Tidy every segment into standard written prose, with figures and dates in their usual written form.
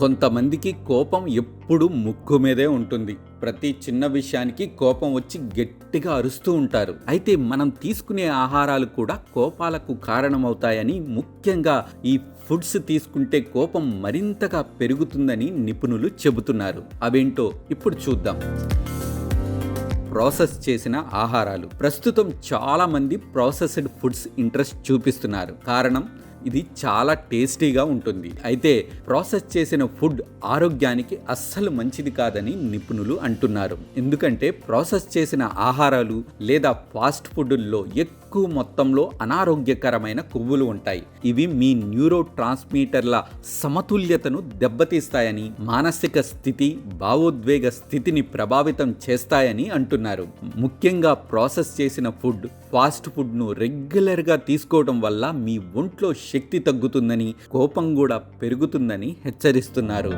కొంతమందికి కోపం ఎప్పుడు ముక్కు మీదే ఉంటుంది. ప్రతి చిన్న విషయానికి కోపం వచ్చి గట్టిగా అరుస్తూ ఉంటారు. అయితే మనం తీసుకునే ఆహారాలు కూడా కోపాలకు కారణమవుతాయని, ముఖ్యంగా ఈ ఫుడ్స్ తీసుకుంటే కోపం మరింతగా పెరుగుతుందని నిపుణులు చెబుతున్నారు. అవేంటో ఇప్పుడు చూద్దాం. ప్రాసెస్ చేసిన ఆహారాలు. ప్రస్తుతం చాలా మంది ప్రాసెస్డ్ ఫుడ్స్ ఇంట్రెస్ట్ చూపిస్తున్నారు. కారణం, ఇది చాలా టేస్టీగా ఉంటుంది. అయితే ప్రాసెస్ చేసిన ఫుడ్ ఆరోగ్యానికి అస్సలు మంచిది కాదని నిపుణులు అంటున్నారు. ఎందుకంటే ప్రాసెస్ చేసిన ఆహారాలు లేదా ఫాస్ట్ ఫుడ్ల్లో ఎక్కువ మొత్తంలో అనారోగ్యకరమైన కొవ్వులు ఉంటాయి. ఇవి మీ న్యూరో ట్రాన్స్మిటర్ల సమతుల్యతను దెబ్బతీస్తాయని, మానసిక స్థితి, భావోద్వేగ స్థితిని ప్రభావితం చేస్తాయని అంటున్నారు. ముఖ్యంగా ప్రాసెస్ చేసిన ఫుడ్, ఫాస్ట్ ఫుడ్ను రెగ్యులర్గా తీసుకోవడం వల్ల మీ ఒంట్లో శక్తి తగ్గుతుందని, కోపం కూడా పెరుగుతుందని హెచ్చరిస్తున్నారు.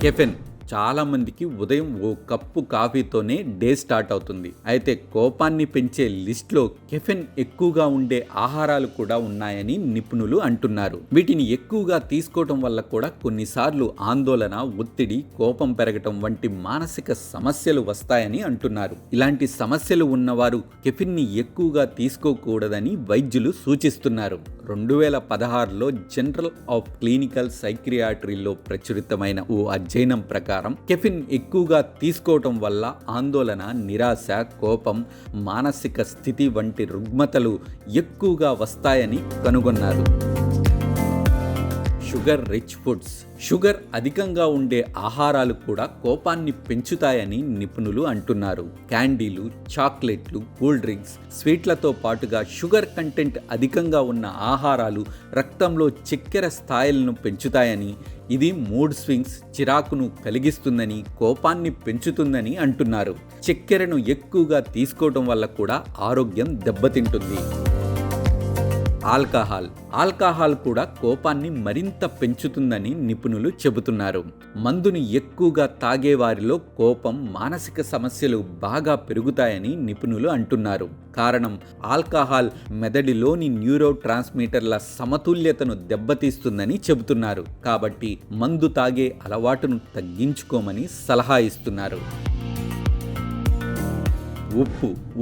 కెఫెన్. చాలా మందికి ఉదయం ఓ కప్పు కాఫీతోనే డే స్టార్ట్ అవుతుంది. అయితే కోపాన్ని పెంచే లిస్ట్లో కెఫెన్ ఎక్కువగా ఉండే ఆహారాలు కూడా ఉన్నాయని నిపుణులు అంటున్నారు. వీటిని ఎక్కువగా తీసుకోవడం వల్ల కూడా కొన్నిసార్లు ఆందోళన, ఒత్తిడి, కోపం పెరగటం వంటి మానసిక సమస్యలు వస్తాయని అంటున్నారు. ఇలాంటి సమస్యలు ఉన్నవారు కెఫిన్ని ఎక్కువగా తీసుకోకూడదని వైద్యులు సూచిస్తున్నారు. 2016లో జర్నల్ ఆఫ్ క్లినికల్ సైకియాట్రీలో ప్రచురితమైన ఓ అధ్యయనం ప్రకారం కెఫిన్ ఎక్కువగా తీసుకోవటం వల్ల ఆందోళన, నిరాశ, కోపం, మానసిక స్థితి వంటి రుగ్మతలు ఎక్కువగా వస్తాయని కనుగొన్నారు. Sugar rich foods. షుగర్ అధికంగా ఉండే ఆహారాలు కూడా కోపాన్ని పెంచుతాయని నిపుణులు అంటున్నారు. క్యాండీలు, చాక్లెట్లు, కూల్ డ్రింక్స్, స్వీట్లతో పాటుగా షుగర్ కంటెంట్ అధికంగా ఉన్న ఆహారాలు రక్తంలో చక్కెర స్థాయిలను పెంచుతాయని, ఇది మూడ్ స్వింగ్స్, చిరాకును కలిగిస్తుందని, కోపాన్ని పెంచుతుందని అంటున్నారు. చక్కెరను ఎక్కువగా తీసుకోవడం వల్ల కూడా ఆరోగ్యం దెబ్బతింటుంది. ఆల్కహాల్ కూడా కోపాన్ని మరింత పెంచుతుందని నిపుణులు చెబుతున్నారు. మందుని ఎక్కువగా తాగే వారిలో కోపం, మానసిక సమస్యలు బాగా పెరుగుతాయని నిపుణులు అంటున్నారు. కారణం, ఆల్కహాల్ మెదడులోని న్యూరో ట్రాన్స్మిటర్ల సమతుల్యతను దెబ్బతీస్తుందని చెబుతున్నారు. కాబట్టి మందు తాగే అలవాటును తగ్గించుకోమని సలహా ఇస్తున్నారు.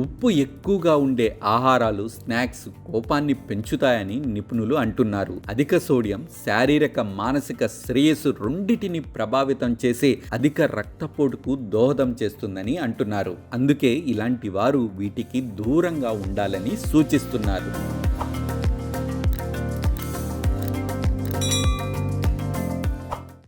ఉప్పు ఎక్కువగా ఉండే ఆహారాలు, స్నాక్స్ కోపాన్ని పెంచుతాయని నిపుణులు అంటున్నారు. అధిక సోడియం శారీరక, మానసిక శ్రేయస్సు రెండిటిని ప్రభావితం చేసే అధిక రక్తపోటుకు దోహదం చేస్తుందని అంటున్నారు. అందుకే ఇలాంటి వారు వీటికి దూరంగా ఉండాలని సూచిస్తున్నారు.